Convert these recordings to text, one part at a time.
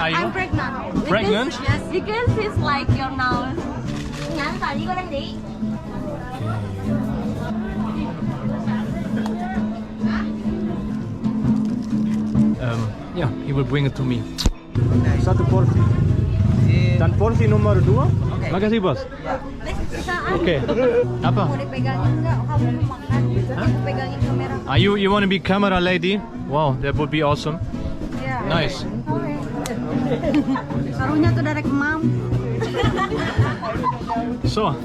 are you? I'm pregnant. Pregnant? Yes, because it's like your nose. Yeah, he will bring it to me. Satu porsi. Dan porsi nomor 2. Makasih bos. Oke. Apa? Mau dipegangin nggak? Kamu mau makan? Aku pegangin kamera. Are you want to be camera lady? Wow, that would be awesome. Yeah. Nice. Karunya tuh dari kemam. So,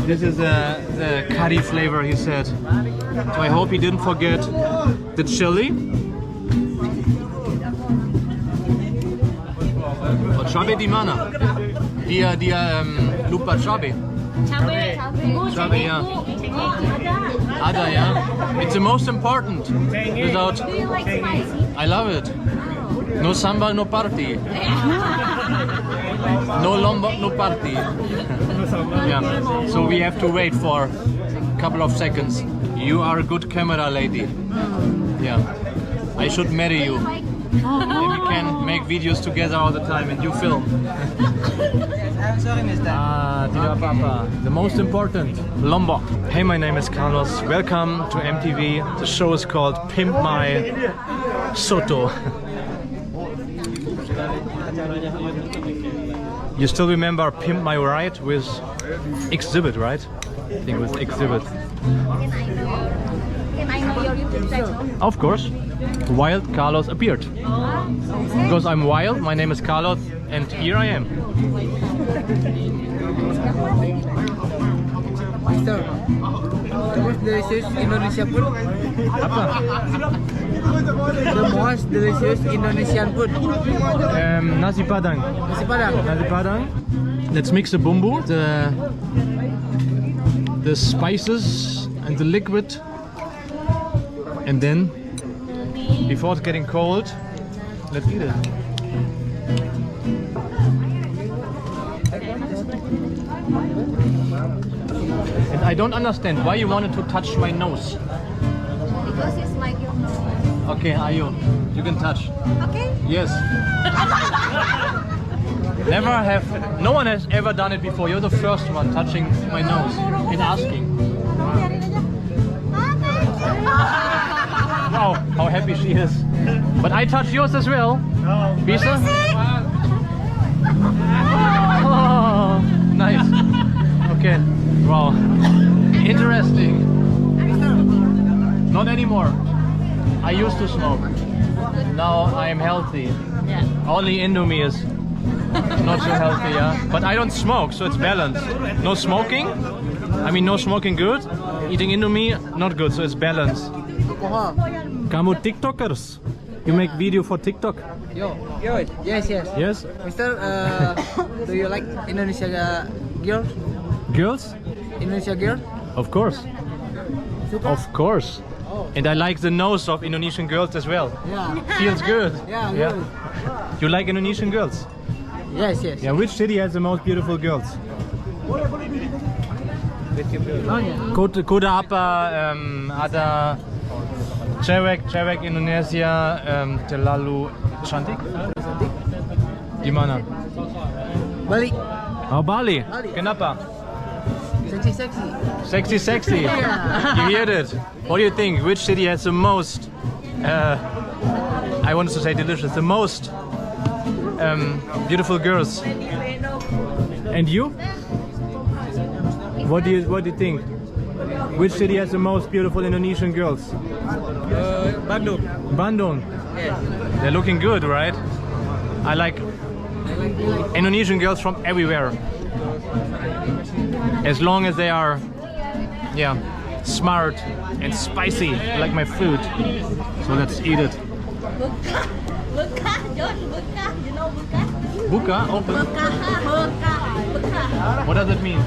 this is the curry flavor he said. So I hope he didn't forget the chili. Oh, cabe di mana? Dia lupa cabe. Cabe, yeah. Ada, yeah. It's the most important. Without, Do you like spicy? I love it. No sambal, no party. No lombok, no party. Yeah. So we have to wait for a couple of seconds. You are a good camera lady. Yeah. I should marry you. And we can make videos together all the time and you film. I'm sorry, mister. Tidak apa-apa. The most important, Lombok. Hey, my name is Carlos. Welcome to MTV. The show is called Pimp My Soto. You still remember Pimp My Ride with Exhibit, right? I think it was Exhibit. Can I know your YouTube channel? Of course, Wild Carlos appeared. Because I'm wild, my name is Carlos, and here I am. Mister, the most delicious Indonesian food. Apa? The most delicious Indonesian food. Nasi Padang. Nasi Padang. Nasi Padang. Let's mix the bumbu, the spices and the liquid. And then, before it's getting cold, let's eat it. And I don't understand why you wanted to touch my nose. Because it's like your nose. Okay, Ayu, you can touch. Okay. Yes. No one has ever done it before. You're the first one touching my nose and asking. Wow, how happy she is. But I touch yours as well. Bisa? Oh, nice. Okay. Wow. Interesting. Not anymore. I used to smoke. Now I am healthy. Yeah. Only Indomie is not so healthy, yeah. But I don't smoke, so it's balanced. No smoking. I mean, no smoking good. Eating Indomie, not good, so it's balanced. Kamu TikTokers? You make video for TikTok? Yo, yes. Yes? Mister, do you like Indonesia girl? Girls? Indonesia girl? Of course. Of course. And I like the nose of Indonesian girls as well. Yeah. Feels good. Yeah, good. You like Indonesian girls? Yes. Yeah, which city has the most beautiful girls? Kota apa ada cewek Indonesia terlalu cantik? Di mana? Bali. Oh, Bali. Kenapa? Sexy. Sexy. You heard it. What do you think? Which city has the most? I wanted to say delicious. The most beautiful girls. And you? What do you think? Which city has the most beautiful Indonesian girls? Bandung. Bandung. Yes. They're looking good, right? I like Indonesian girls from everywhere. As long as they are, yeah, smart and spicy, like my food. So let's eat it. Buka, John, buka. You know buka? Buka? Open. Buka. What does it mean?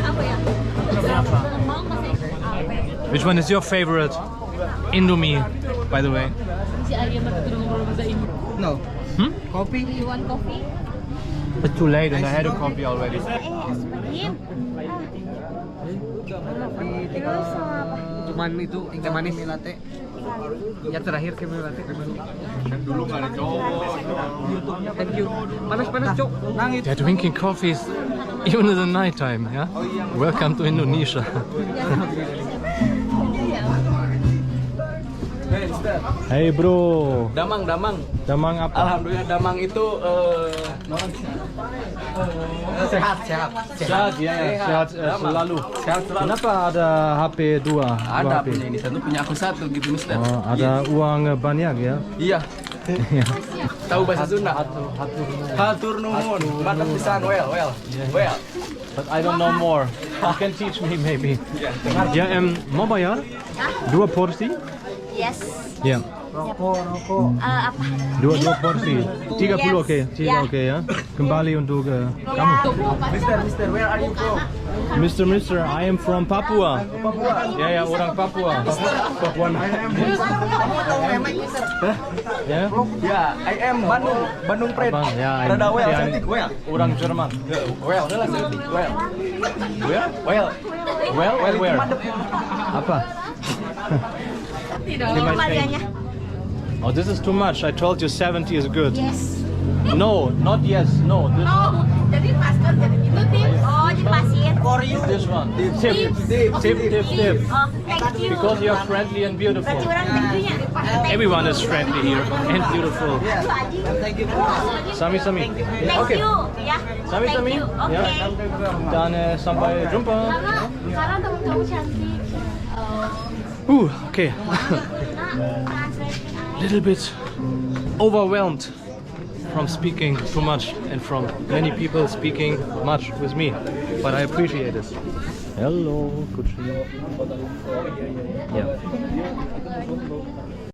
Apa ya? Which one is your favorite Indomie, by the way? No. Coffee? You want coffee? It's too late and I had a coffee already. Cuman itu teh manis latte. Ya terakhir kami batik. Dulu nggak ada cowok. Thank you. Panas-panas, Cok. Nangis. They're drinking coffees even in the night time. Yeah. Welcome to Indonesia. Hey bro. Damang. Damang apa? Alhamdulillah Damang itu sehat. Sehat ya. Sehat selalu. Sehat selalu. Kenapa ada HP dua? Ada HP? punya ini satu, punya aku satu gitu, Mister. Oh, ada uang banyak ya? Iya. Tahu bahasa Sunda? Hatur nuhun. Mantap pisan, well. But I don't know more. You can teach me maybe. Ya, mau bayar? 2 porsi? Yes. Ya. Apa? Dua porsi. 30 oke. Ya. Oke ya. Kembali untuk kamu. Mister, where are you from? Mister, I am from Papua. Ya, orang Papua. Papua. Ya. Ya, I am Bandung Pred. Abang, ya, Rada well, ya, cantik, well. Orang Jerman. Well, udah lah cantik, well. Where? Apa? Ini kembaliannya. Oh, this is too much. I told you 70 is good. Yes. No, not yes. No, No, jadi masker jadi itu tips. Oh, jadi pasien. For you. this one. Tip. Oh, thank you. Because you are friendly and beautiful. Berarti orang thank you-nya. Everyone is friendly here and beautiful. Thank you. Sami. Thank Oke. you, ya. Sami. Thank you. Ya. Oke. Dan sampai jumpa. Sekarang temen kamu cantik. Okay. Little bit overwhelmed from speaking too much and from many people speaking much with me, but I appreciate it. Hello, Kuchi. Yeah.